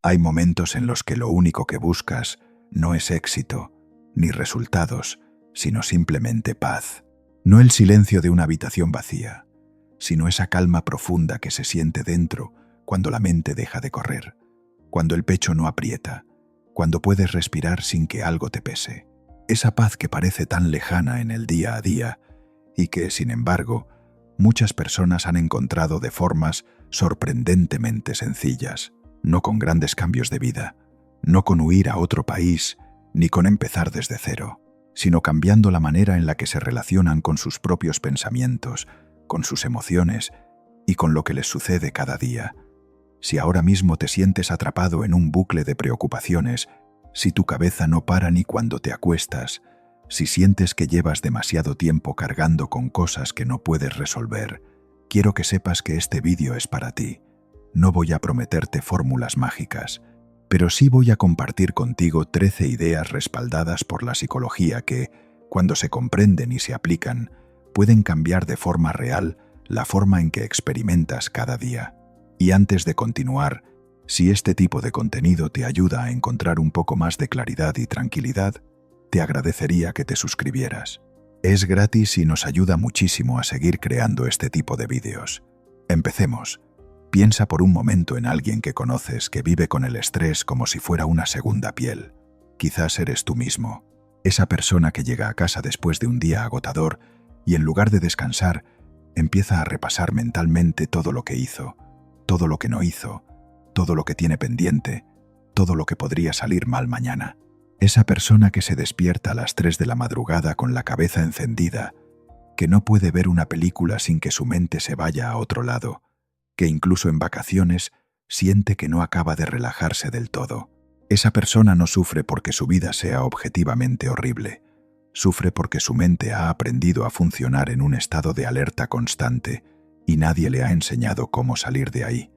Hay momentos en los que lo único que buscas no es éxito, ni resultados, sino simplemente paz. No el silencio de una habitación vacía, sino esa calma profunda que se siente dentro cuando la mente deja de correr, cuando el pecho no aprieta, cuando puedes respirar sin que algo te pese. Esa paz que parece tan lejana en el día a día y que, sin embargo, muchas personas han encontrado de formas sorprendentemente sencillas, no con grandes cambios de vida, no con huir a otro país, ni con empezar desde cero, sino cambiando la manera en la que se relacionan con sus propios pensamientos, con sus emociones y con lo que les sucede cada día. Si ahora mismo te sientes atrapado en un bucle de preocupaciones, si tu cabeza no para ni cuando te acuestas, si sientes que llevas demasiado tiempo cargando con cosas que no puedes resolver, quiero que sepas que este vídeo es para ti. No voy a prometerte fórmulas mágicas, pero sí voy a compartir contigo 13 ideas respaldadas por la psicología que, cuando se comprenden y se aplican, pueden cambiar de forma real la forma en que experimentas cada día. Y antes de continuar, si este tipo de contenido te ayuda a encontrar un poco más de claridad y tranquilidad, te agradecería que te suscribieras. Es gratis y nos ayuda muchísimo a seguir creando este tipo de vídeos. Empecemos. Piensa por un momento en alguien que conoces que vive con el estrés como si fuera una segunda piel. Quizás eres tú mismo. Esa persona que llega a casa después de un día agotador y en lugar de descansar, empieza a repasar mentalmente todo lo que hizo, todo lo que no hizo, todo lo que tiene pendiente, todo lo que podría salir mal mañana. Esa persona que se despierta a las 3 de la madrugada con la cabeza encendida, que no puede ver una película sin que su mente se vaya a otro lado, que incluso en vacaciones siente que no acaba de relajarse del todo. Esa persona no sufre porque su vida sea objetivamente horrible. Sufre porque su mente ha aprendido a funcionar en un estado de alerta constante y nadie le ha enseñado cómo salir de ahí.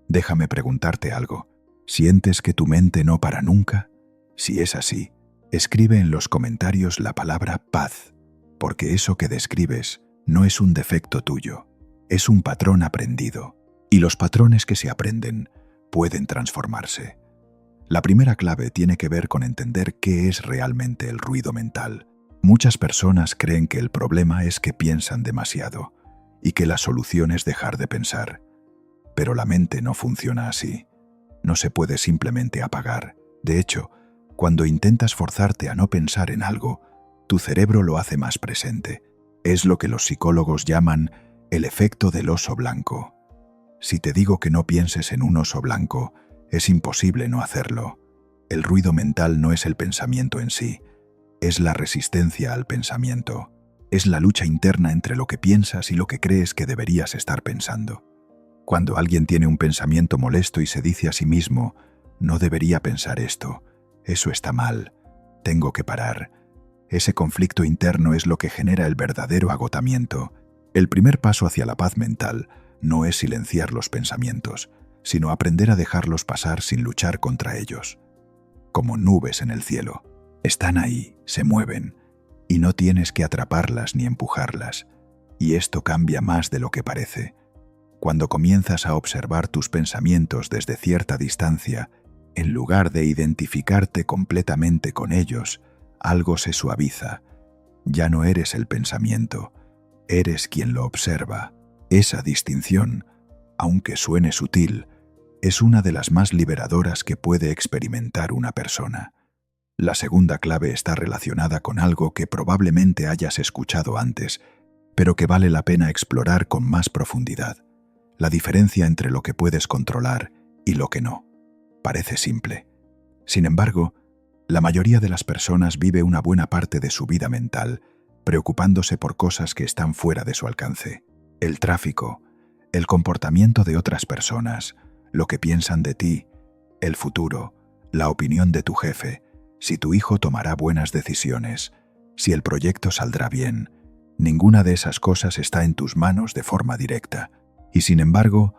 Déjame preguntarte algo. ¿Sientes que tu mente no para nunca? Si es así, escribe en los comentarios la palabra paz, porque eso que describes no es un defecto tuyo, es un patrón aprendido. Y los patrones que se aprenden pueden transformarse. La primera clave tiene que ver con entender qué es realmente el ruido mental. Muchas personas creen que el problema es que piensan demasiado y que la solución es dejar de pensar. Pero la mente no funciona así. No se puede simplemente apagar. De hecho, cuando intentas forzarte a no pensar en algo, tu cerebro lo hace más presente. Es lo que los psicólogos llaman el efecto del oso blanco. Si te digo que no pienses en un oso blanco, es imposible no hacerlo. El ruido mental no es el pensamiento en sí, es la resistencia al pensamiento. Es la lucha interna entre lo que piensas y lo que crees que deberías estar pensando. Cuando alguien tiene un pensamiento molesto y se dice a sí mismo, no debería pensar esto, eso está mal, tengo que parar. Ese conflicto interno es lo que genera el verdadero agotamiento. El primer paso hacia la paz mental no es silenciar los pensamientos, sino aprender a dejarlos pasar sin luchar contra ellos. Como nubes en el cielo, están ahí, se mueven, y no tienes que atraparlas ni empujarlas. Y esto cambia más de lo que parece. Cuando comienzas a observar tus pensamientos desde cierta distancia, en lugar de identificarte completamente con ellos, algo se suaviza. Ya no eres el pensamiento, eres quien lo observa. Esa distinción, aunque suene sutil, es una de las más liberadoras que puede experimentar una persona. La segunda clave está relacionada con algo que probablemente hayas escuchado antes, pero que vale la pena explorar con más profundidad. La diferencia entre lo que puedes controlar y lo que no. Parece simple. Sin embargo, la mayoría de las personas vive una buena parte de su vida mental preocupándose por cosas que están fuera de su alcance. El tráfico, el comportamiento de otras personas, lo que piensan de ti, el futuro, la opinión de tu jefe, si tu hijo tomará buenas decisiones, si el proyecto saldrá bien. Ninguna de esas cosas está en tus manos de forma directa, y sin embargo,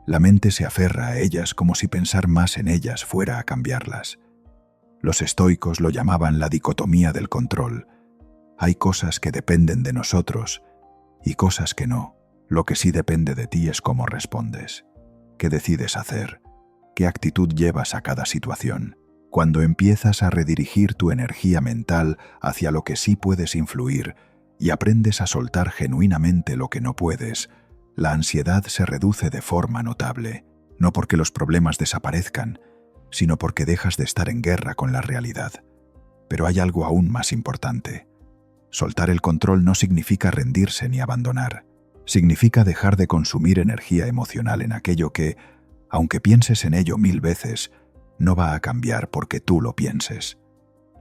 la mente se aferra a ellas como si pensar más en ellas fuera a cambiarlas. Los estoicos lo llamaban la dicotomía del control. Hay cosas que dependen de nosotros y cosas que no. Lo que sí depende de ti es cómo respondes, qué decides hacer, qué actitud llevas a cada situación. Cuando empiezas a redirigir tu energía mental hacia lo que sí puedes influir y aprendes a soltar genuinamente lo que no puedes, la ansiedad se reduce de forma notable, no porque los problemas desaparezcan, sino porque dejas de estar en guerra con la realidad. Pero hay algo aún más importante. Soltar el control no significa rendirse ni abandonar. Significa dejar de consumir energía emocional en aquello que, aunque pienses en ello 1000 veces, no va a cambiar porque tú lo pienses.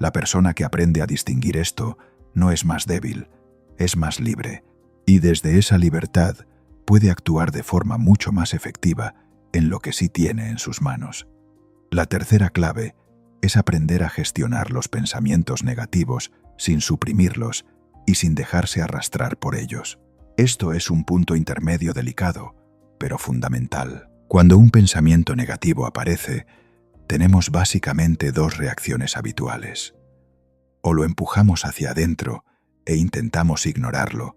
La persona que aprende a distinguir esto no es más débil, es más libre, y desde esa libertad puede actuar de forma mucho más efectiva en lo que sí tiene en sus manos. La tercera clave es aprender a gestionar los pensamientos negativos sin suprimirlos y sin dejarse arrastrar por ellos. Esto es un punto intermedio delicado, pero fundamental. Cuando un pensamiento negativo aparece, tenemos básicamente dos reacciones habituales. O lo empujamos hacia adentro e intentamos ignorarlo,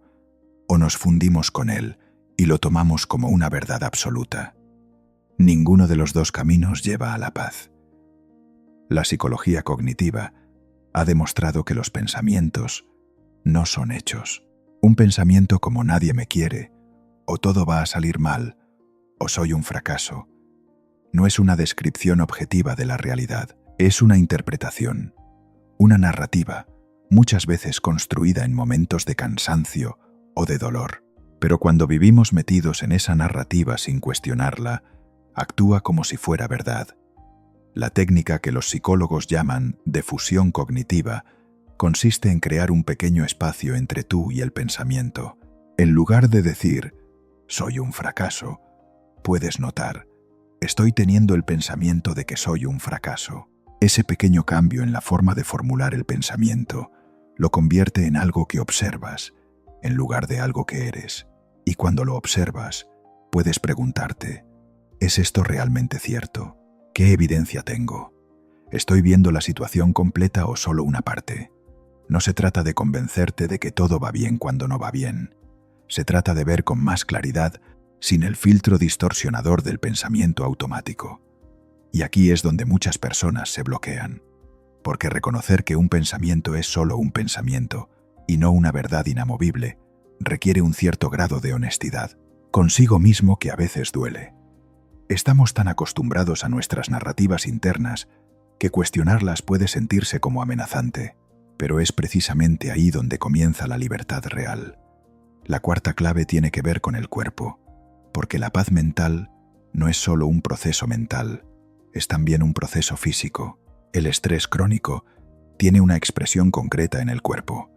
o nos fundimos con él y lo tomamos como una verdad absoluta. Ninguno de los dos caminos lleva a la paz. La psicología cognitiva ha demostrado que los pensamientos no son hechos. Un pensamiento como nadie me quiere, o todo va a salir mal, o soy un fracaso, no es una descripción objetiva de la realidad, es una interpretación, una narrativa, muchas veces construida en momentos de cansancio o de dolor. Pero cuando vivimos metidos en esa narrativa sin cuestionarla, actúa como si fuera verdad. La técnica que los psicólogos llaman defusión cognitiva consiste en crear un pequeño espacio entre tú y el pensamiento. En lugar de decir, soy un fracaso, puedes notar, estoy teniendo el pensamiento de que soy un fracaso. Ese pequeño cambio en la forma de formular el pensamiento lo convierte en algo que observas, en lugar de algo que eres. Y cuando lo observas, puedes preguntarte, ¿es esto realmente cierto? ¿Qué evidencia tengo? ¿Estoy viendo la situación completa o solo una parte? No se trata de convencerte de que todo va bien cuando no va bien. Se trata de ver con más claridad sin el filtro distorsionador del pensamiento automático. Y aquí es donde muchas personas se bloquean, porque reconocer que un pensamiento es solo un pensamiento y no una verdad inamovible requiere un cierto grado de honestidad consigo mismo que a veces duele. Estamos tan acostumbrados a nuestras narrativas internas que cuestionarlas puede sentirse como amenazante, pero es precisamente ahí donde comienza la libertad real. La cuarta clave tiene que ver con el cuerpo, porque la paz mental no es solo un proceso mental, es también un proceso físico. El estrés crónico tiene una expresión concreta en el cuerpo: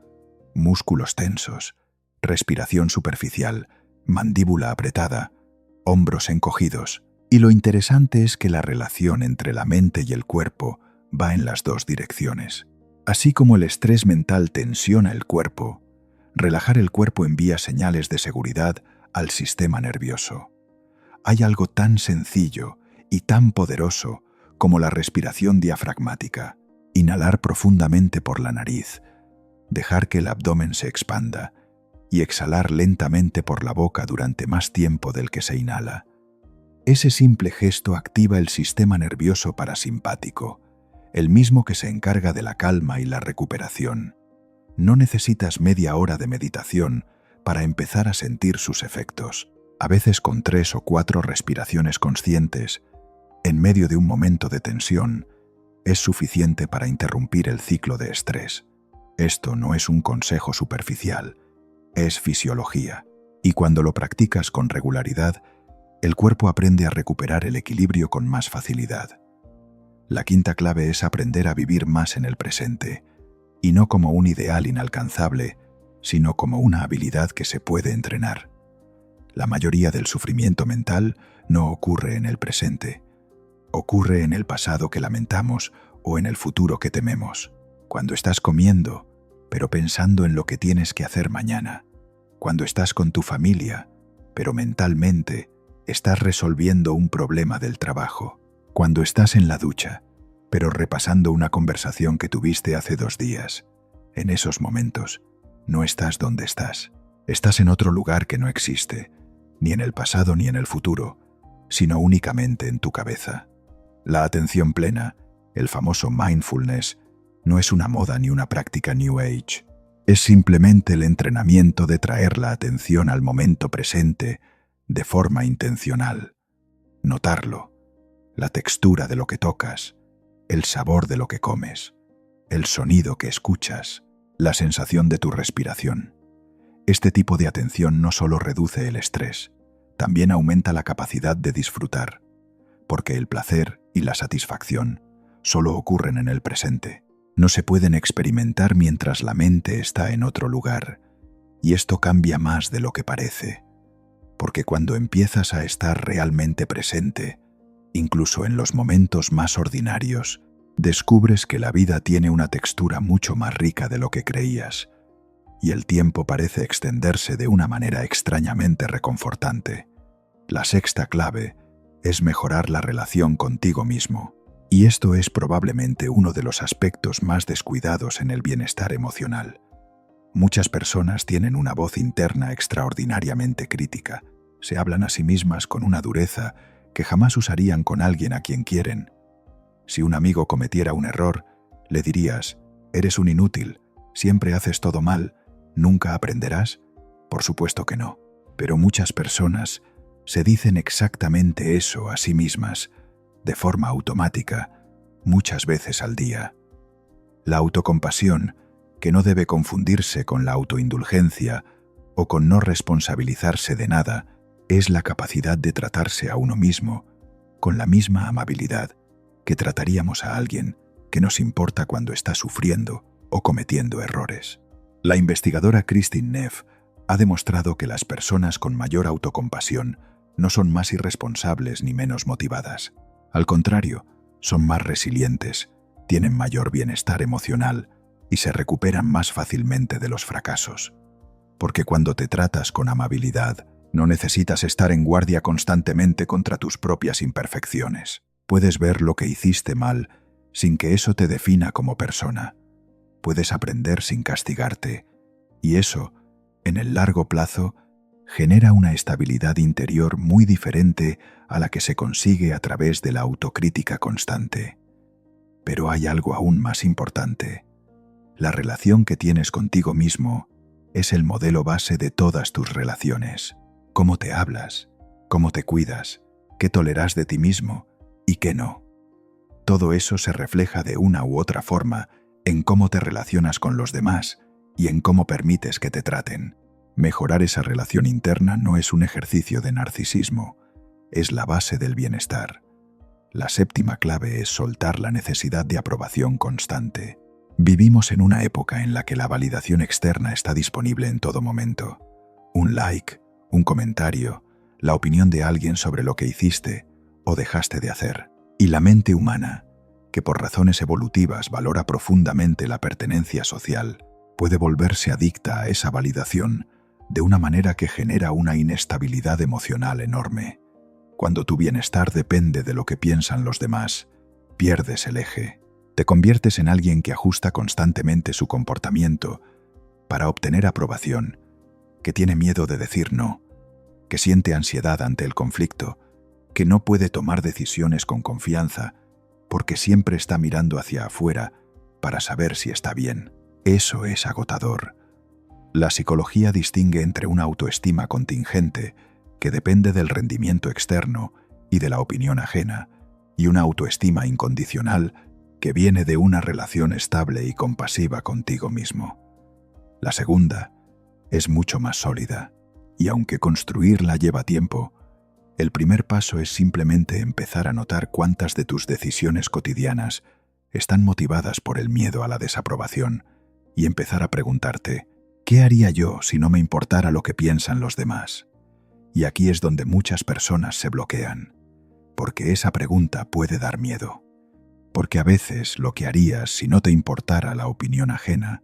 músculos tensos, respiración superficial, mandíbula apretada, hombros encogidos. Y lo interesante es que la relación entre la mente y el cuerpo va en las dos direcciones. Así como el estrés mental tensiona el cuerpo, relajar el cuerpo envía señales de seguridad al sistema nervioso. Hay algo tan sencillo y tan poderoso como la respiración diafragmática. Inhalar profundamente por la nariz, dejar que el abdomen se expanda y exhalar lentamente por la boca durante más tiempo del que se inhala. Ese simple gesto activa el sistema nervioso parasimpático, el mismo que se encarga de la calma y la recuperación. No necesitas media hora de meditación para empezar a sentir sus efectos. A veces con 3 o 4 respiraciones conscientes, en medio de un momento de tensión, es suficiente para interrumpir el ciclo de estrés. Esto no es un consejo superficial, es fisiología. Y cuando lo practicas con regularidad, el cuerpo aprende a recuperar el equilibrio con más facilidad. La quinta clave es aprender a vivir más en el presente, y no como un ideal inalcanzable, sino como una habilidad que se puede entrenar. La mayoría del sufrimiento mental no ocurre en el presente, ocurre en el pasado que lamentamos o en el futuro que tememos. Cuando estás comiendo, pero pensando en lo que tienes que hacer mañana. Cuando estás con tu familia, pero mentalmente estás resolviendo un problema del trabajo. Cuando estás en la ducha, pero repasando una conversación que tuviste hace 2 días. En esos momentos, no estás donde estás. Estás en otro lugar que no existe, ni en el pasado ni en el futuro, sino únicamente en tu cabeza. La atención plena, el famoso mindfulness, no es una moda ni una práctica New Age. Es simplemente el entrenamiento de traer la atención al momento presente de forma intencional. Notarlo, la textura de lo que tocas, el sabor de lo que comes, el sonido que escuchas, la sensación de tu respiración. Este tipo de atención no solo reduce el estrés, también aumenta la capacidad de disfrutar, porque el placer y la satisfacción solo ocurren en el presente. No se pueden experimentar mientras la mente está en otro lugar, y esto cambia más de lo que parece, porque cuando empiezas a estar realmente presente, incluso en los momentos más ordinarios, descubres que la vida tiene una textura mucho más rica de lo que creías, y el tiempo parece extenderse de una manera extrañamente reconfortante. La sexta clave es mejorar la relación contigo mismo, y esto es probablemente uno de los aspectos más descuidados en el bienestar emocional. Muchas personas tienen una voz interna extraordinariamente crítica, se hablan a sí mismas con una dureza que jamás usarían con alguien a quien quieren. Si un amigo cometiera un error, le dirías: «Eres un inútil, siempre haces todo mal, ¿nunca aprenderás?». Por supuesto que no, pero muchas personas se dicen exactamente eso a sí mismas, de forma automática, muchas veces al día. La autocompasión, que no debe confundirse con la autoindulgencia o con no responsabilizarse de nada, es la capacidad de tratarse a uno mismo con la misma amabilidad que trataríamos a alguien que nos importa cuando está sufriendo o cometiendo errores. La investigadora Kristin Neff ha demostrado que las personas con mayor autocompasión no son más irresponsables ni menos motivadas. Al contrario, son más resilientes, tienen mayor bienestar emocional y se recuperan más fácilmente de los fracasos. Porque cuando te tratas con amabilidad, no necesitas estar en guardia constantemente contra tus propias imperfecciones. Puedes ver lo que hiciste mal sin que eso te defina como persona. Puedes aprender sin castigarte, y eso, en el largo plazo, genera una estabilidad interior muy diferente a la que se consigue a través de la autocrítica constante. Pero hay algo aún más importante. La relación que tienes contigo mismo es el modelo base de todas tus relaciones. Cómo te hablas, cómo te cuidas, qué toleras de ti mismo y qué no. Todo eso se refleja de una u otra forma en cómo te relacionas con los demás y en cómo permites que te traten. Mejorar esa relación interna no es un ejercicio de narcisismo, es la base del bienestar. La séptima clave es soltar la necesidad de aprobación constante. Vivimos en una época en la que la validación externa está disponible en todo momento. Un like, un comentario, la opinión de alguien sobre lo que hiciste o dejaste de hacer. Y la mente humana, que por razones evolutivas valora profundamente la pertenencia social, puede volverse adicta a esa validación de una manera que genera una inestabilidad emocional enorme. Cuando tu bienestar depende de lo que piensan los demás, pierdes el eje. Te conviertes en alguien que ajusta constantemente su comportamiento para obtener aprobación, que tiene miedo de decir no, que siente ansiedad ante el conflicto, que no puede tomar decisiones con confianza porque siempre está mirando hacia afuera para saber si está bien. Eso es agotador. La psicología distingue entre una autoestima contingente, que depende del rendimiento externo y de la opinión ajena, y una autoestima incondicional que viene de una relación estable y compasiva contigo mismo. La segunda es mucho más sólida, y aunque construirla lleva tiempo, el primer paso es simplemente empezar a notar cuántas de tus decisiones cotidianas están motivadas por el miedo a la desaprobación y empezar a preguntarte: ¿qué haría yo si no me importara lo que piensan los demás? Y aquí es donde muchas personas se bloquean, porque esa pregunta puede dar miedo. Porque a veces lo que harías si no te importara la opinión ajena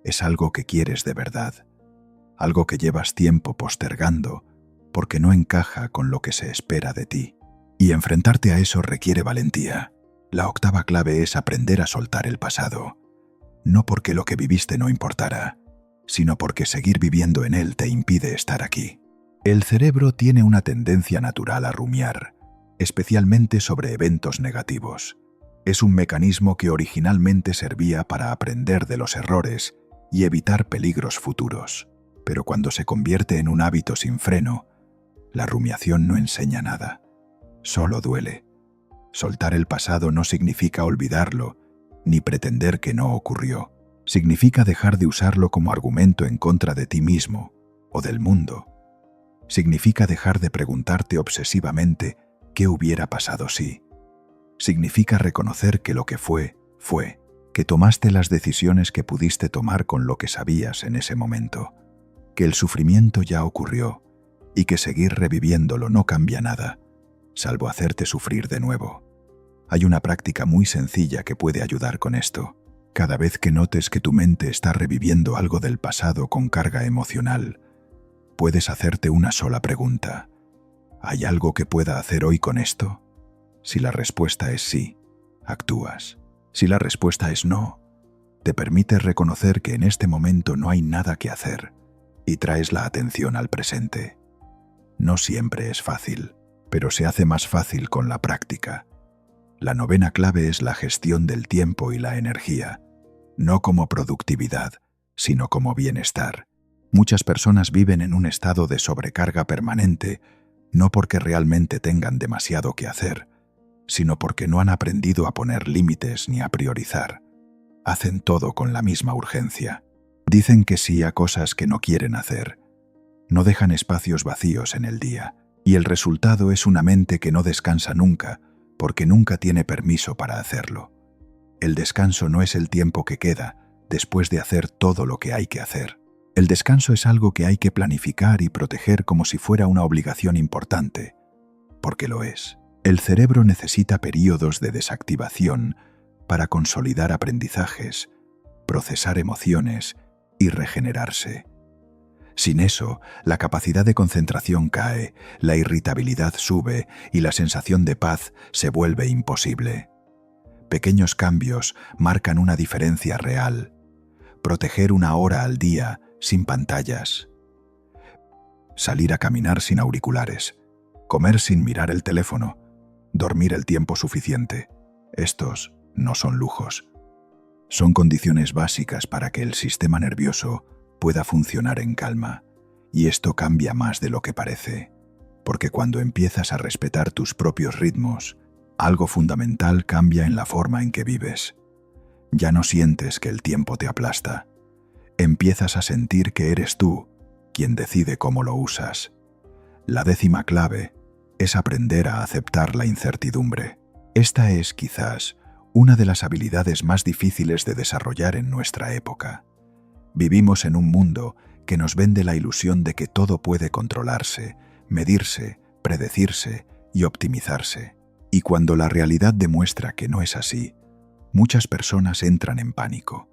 es algo que quieres de verdad, algo que llevas tiempo postergando porque no encaja con lo que se espera de ti. Y enfrentarte a eso requiere valentía. La octava clave es aprender a soltar el pasado, no porque lo que viviste no importara, sino porque seguir viviendo en él te impide estar aquí. El cerebro tiene una tendencia natural a rumiar, especialmente sobre eventos negativos. Es un mecanismo que originalmente servía para aprender de los errores y evitar peligros futuros. Pero cuando se convierte en un hábito sin freno, la rumiación no enseña nada, solo duele. Soltar el pasado no significa olvidarlo, ni pretender que no ocurrió. Significa dejar de usarlo como argumento en contra de ti mismo o del mundo. Significa dejar de preguntarte obsesivamente qué hubiera pasado si. Significa reconocer que lo que fue, fue, que tomaste las decisiones que pudiste tomar con lo que sabías en ese momento, que el sufrimiento ya ocurrió y que seguir reviviéndolo no cambia nada, salvo hacerte sufrir de nuevo. Hay una práctica muy sencilla que puede ayudar con esto. Cada vez que notes que tu mente está reviviendo algo del pasado con carga emocional, puedes hacerte una sola pregunta. ¿Hay algo que pueda hacer hoy con esto? Si la respuesta es sí, actúas. Si la respuesta es no, te permites reconocer que en este momento no hay nada que hacer y traes la atención al presente. No siempre es fácil, pero se hace más fácil con la práctica. La novena clave es la gestión del tiempo y la energía, no como productividad, sino como bienestar. Muchas personas viven en un estado de sobrecarga permanente, no porque realmente tengan demasiado que hacer, sino porque no han aprendido a poner límites ni a priorizar. Hacen todo con la misma urgencia. Dicen que sí a cosas que no quieren hacer. No dejan espacios vacíos en el día, y el resultado es una mente que no descansa nunca, porque nunca tiene permiso para hacerlo. El descanso no es el tiempo que queda después de hacer todo lo que hay que hacer. El descanso es algo que hay que planificar y proteger como si fuera una obligación importante, porque lo es. El cerebro necesita períodos de desactivación para consolidar aprendizajes, procesar emociones y regenerarse. Sin eso, la capacidad de concentración cae, la irritabilidad sube y la sensación de paz se vuelve imposible. Pequeños cambios marcan una diferencia real. Proteger 1 hora al día sin pantallas. Salir a caminar sin auriculares. Comer sin mirar el teléfono. Dormir el tiempo suficiente. Estos no son lujos. Son condiciones básicas para que el sistema nervioso pueda funcionar en calma. Y esto cambia más de lo que parece, porque cuando empiezas a respetar tus propios ritmos, algo fundamental cambia en la forma en que vives. Ya no sientes que el tiempo te aplasta. Empiezas a sentir que eres tú quien decide cómo lo usas. La 10ª clave es aprender a aceptar la incertidumbre. Esta es, quizás, una de las habilidades más difíciles de desarrollar en nuestra época. Vivimos en un mundo que nos vende la ilusión de que todo puede controlarse, medirse, predecirse y optimizarse. Y cuando la realidad demuestra que no es así, muchas personas entran en pánico.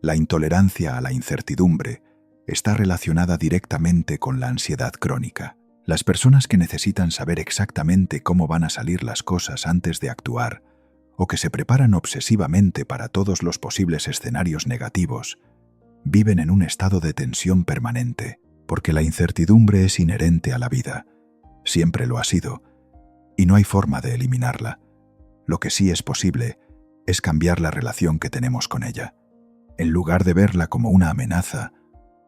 La intolerancia a la incertidumbre está relacionada directamente con la ansiedad crónica. Las personas que necesitan saber exactamente cómo van a salir las cosas antes de actuar, o que se preparan obsesivamente para todos los posibles escenarios negativos, viven en un estado de tensión permanente, porque la incertidumbre es inherente a la vida. Siempre lo ha sido, y no hay forma de eliminarla. Lo que sí es posible es cambiar la relación que tenemos con ella. En lugar de verla como una amenaza,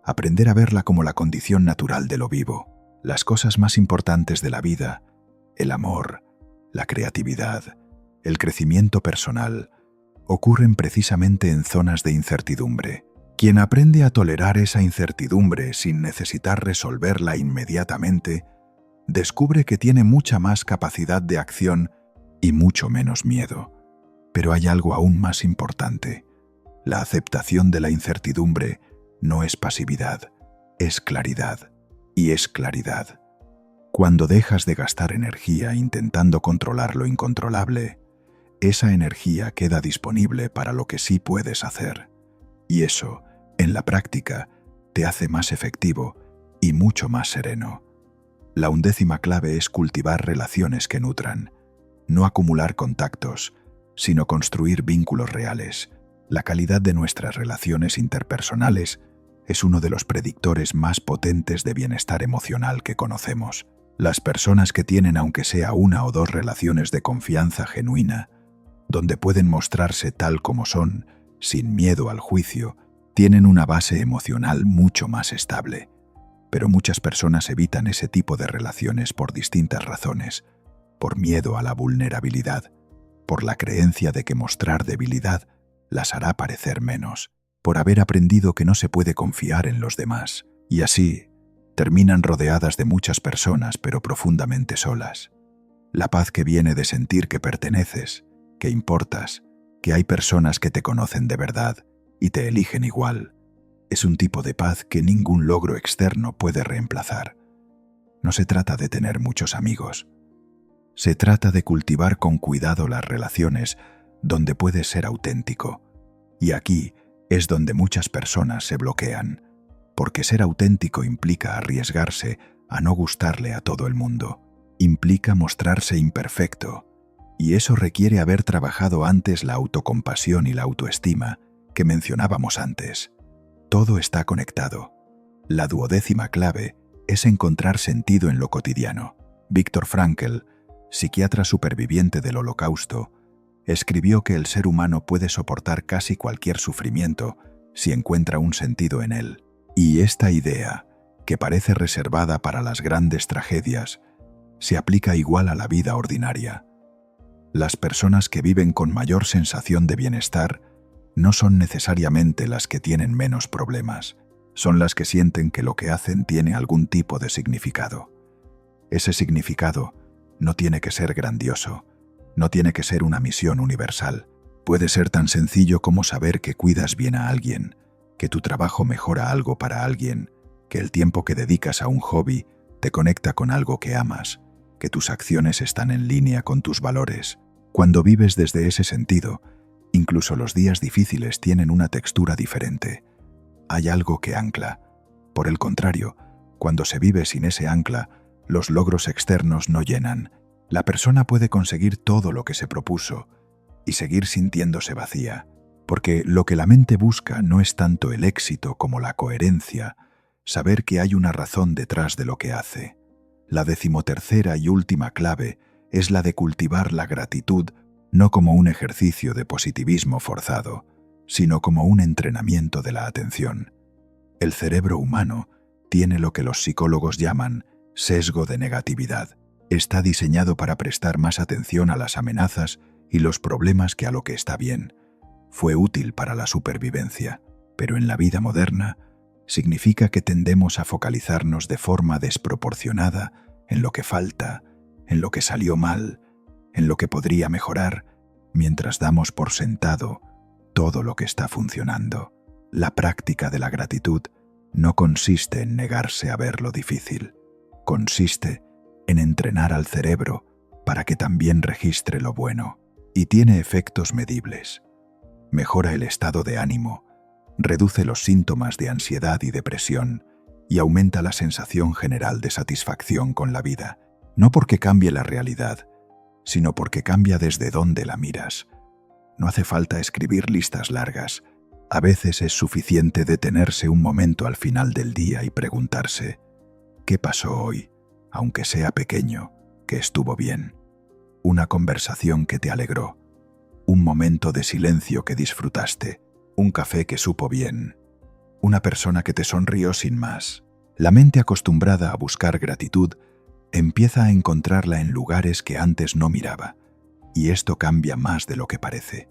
aprender a verla como la condición natural de lo vivo. Las cosas más importantes de la vida, el amor, la creatividad, el crecimiento personal, ocurren precisamente en zonas de incertidumbre. Quien aprende a tolerar esa incertidumbre sin necesitar resolverla inmediatamente, descubre que tiene mucha más capacidad de acción y mucho menos miedo. Pero hay algo aún más importante. La aceptación de la incertidumbre no es pasividad, es claridad. Y es claridad. Cuando dejas de gastar energía intentando controlar lo incontrolable, esa energía queda disponible para lo que sí puedes hacer. Y eso, en la práctica, te hace más efectivo y mucho más sereno. La 11ª clave es cultivar relaciones que nutran. No acumular contactos, sino construir vínculos reales. La calidad de nuestras relaciones interpersonales es uno de los predictores más potentes de bienestar emocional que conocemos. Las personas que tienen aunque sea una o dos relaciones de confianza genuina, donde pueden mostrarse tal como son, sin miedo al juicio, tienen una base emocional mucho más estable. Pero muchas personas evitan ese tipo de relaciones por distintas razones, por miedo a la vulnerabilidad, por la creencia de que mostrar debilidad las hará parecer menos, por haber aprendido que no se puede confiar en los demás, y así terminan rodeadas de muchas personas pero profundamente solas. La paz que viene de sentir que perteneces, que importas, que hay personas que te conocen de verdad y te eligen igual, es un tipo de paz que ningún logro externo puede reemplazar. No se trata de tener muchos amigos. Se trata de cultivar con cuidado las relaciones donde puedes ser auténtico. Y aquí es donde muchas personas se bloquean, porque ser auténtico implica arriesgarse a no gustarle a todo el mundo. Implica mostrarse imperfecto, y eso requiere haber trabajado antes la autocompasión y la autoestima que mencionábamos antes. Todo está conectado. La 12ª clave es encontrar sentido en lo cotidiano. Viktor Frankl, psiquiatra superviviente del Holocausto, escribió que el ser humano puede soportar casi cualquier sufrimiento si encuentra un sentido en él. Y esta idea, que parece reservada para las grandes tragedias, se aplica igual a la vida ordinaria. Las personas que viven con mayor sensación de bienestar no son necesariamente las que tienen menos problemas, son las que sienten que lo que hacen tiene algún tipo de significado. Ese significado no tiene que ser grandioso, no tiene que ser una misión universal. Puede ser tan sencillo como saber que cuidas bien a alguien, que tu trabajo mejora algo para alguien, que el tiempo que dedicas a un hobby te conecta con algo que amas, que tus acciones están en línea con tus valores. Cuando vives desde ese sentido, incluso los días difíciles tienen una textura diferente. Hay algo que ancla. Por el contrario, cuando se vive sin ese ancla, los logros externos no llenan. La persona puede conseguir todo lo que se propuso y seguir sintiéndose vacía, porque lo que la mente busca no es tanto el éxito como la coherencia, saber que hay una razón detrás de lo que hace. La 13ª y última clave es la de cultivar la gratitud no como un ejercicio de positivismo forzado, sino como un entrenamiento de la atención. El cerebro humano tiene lo que los psicólogos llaman sesgo de negatividad. Está diseñado para prestar más atención a las amenazas y los problemas que a lo que está bien. Fue útil para la supervivencia, pero en la vida moderna significa que tendemos a focalizarnos de forma desproporcionada en lo que falta, en lo que salió mal, en lo que podría mejorar, mientras damos por sentado todo lo que está funcionando. La práctica de la gratitud no consiste en negarse a ver lo difícil, consiste en entrenar al cerebro para que también registre lo bueno, y tiene efectos medibles. Mejora el estado de ánimo, reduce los síntomas de ansiedad y depresión y aumenta la sensación general de satisfacción con la vida, no porque cambie la realidad, sino porque cambia desde dónde la miras. No hace falta escribir listas largas. A veces es suficiente detenerse un momento al final del día y preguntarse: ¿qué pasó hoy, aunque sea pequeño, que estuvo bien? Una conversación que te alegró, un momento de silencio que disfrutaste, un café que supo bien, una persona que te sonrió sin más. La mente acostumbrada a buscar gratitud empieza a encontrarla en lugares que antes no miraba, y esto cambia más de lo que parece,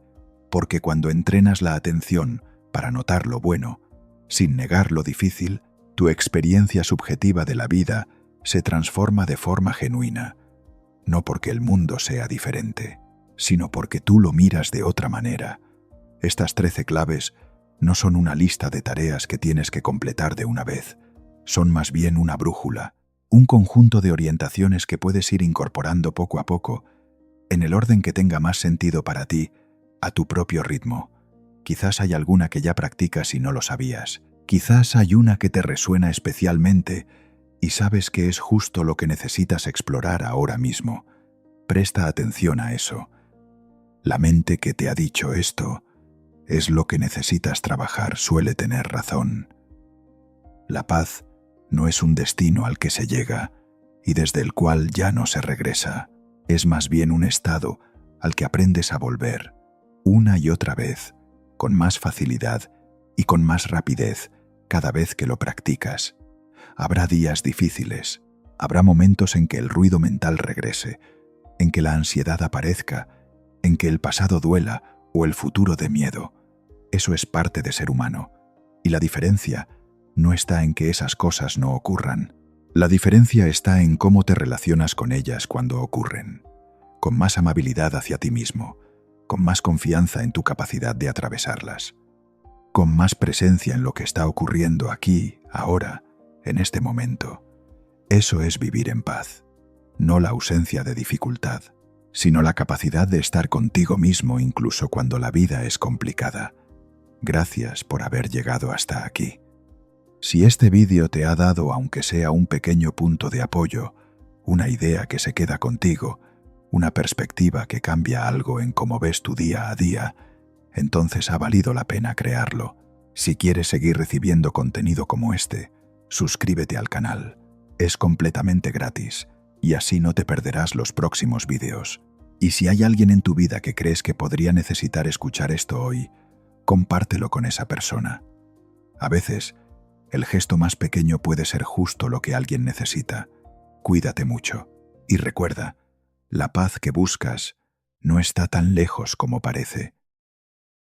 porque cuando entrenas la atención para notar lo bueno, sin negar lo difícil, tu experiencia subjetiva de la vida se transforma de forma genuina, no porque el mundo sea diferente, sino porque tú lo miras de otra manera. Estas 13 claves no son una lista de tareas que tienes que completar de una vez, son más bien una brújula, un conjunto de orientaciones que puedes ir incorporando poco a poco, en el orden que tenga más sentido para ti, a tu propio ritmo. Quizás hay alguna que ya practicas y no lo sabías. Quizás hay una que te resuena especialmente y sabes que es justo lo que necesitas explorar ahora mismo. Presta atención a eso. La mente que te ha dicho esto es lo que necesitas trabajar, suele tener razón. La paz no es un destino al que se llega, y desde el cual ya no se regresa. Es más bien un estado al que aprendes a volver, una y otra vez, con más facilidad y con más rapidez cada vez que lo practicas. Habrá días difíciles, habrá momentos en que el ruido mental regrese, en que la ansiedad aparezca, en que el pasado duela o el futuro dé miedo. Eso es parte de ser humano, y la diferencia no está en que esas cosas no ocurran. La diferencia está en cómo te relacionas con ellas cuando ocurren, con más amabilidad hacia ti mismo, con más confianza en tu capacidad de atravesarlas, con más presencia en lo que está ocurriendo aquí, ahora, en este momento. Eso es vivir en paz, no la ausencia de dificultad, sino la capacidad de estar contigo mismo incluso cuando la vida es complicada. Gracias por haber llegado hasta aquí. Si este vídeo te ha dado, aunque sea un pequeño punto de apoyo, una idea que se queda contigo, una perspectiva que cambia algo en cómo ves tu día a día, entonces ha valido la pena crearlo. Si quieres seguir recibiendo contenido como este, suscríbete al canal. Es completamente gratis y así no te perderás los próximos vídeos. Y si hay alguien en tu vida que crees que podría necesitar escuchar esto hoy, compártelo con esa persona. A veces, el gesto más pequeño puede ser justo lo que alguien necesita. Cuídate mucho y recuerda, la paz que buscas no está tan lejos como parece.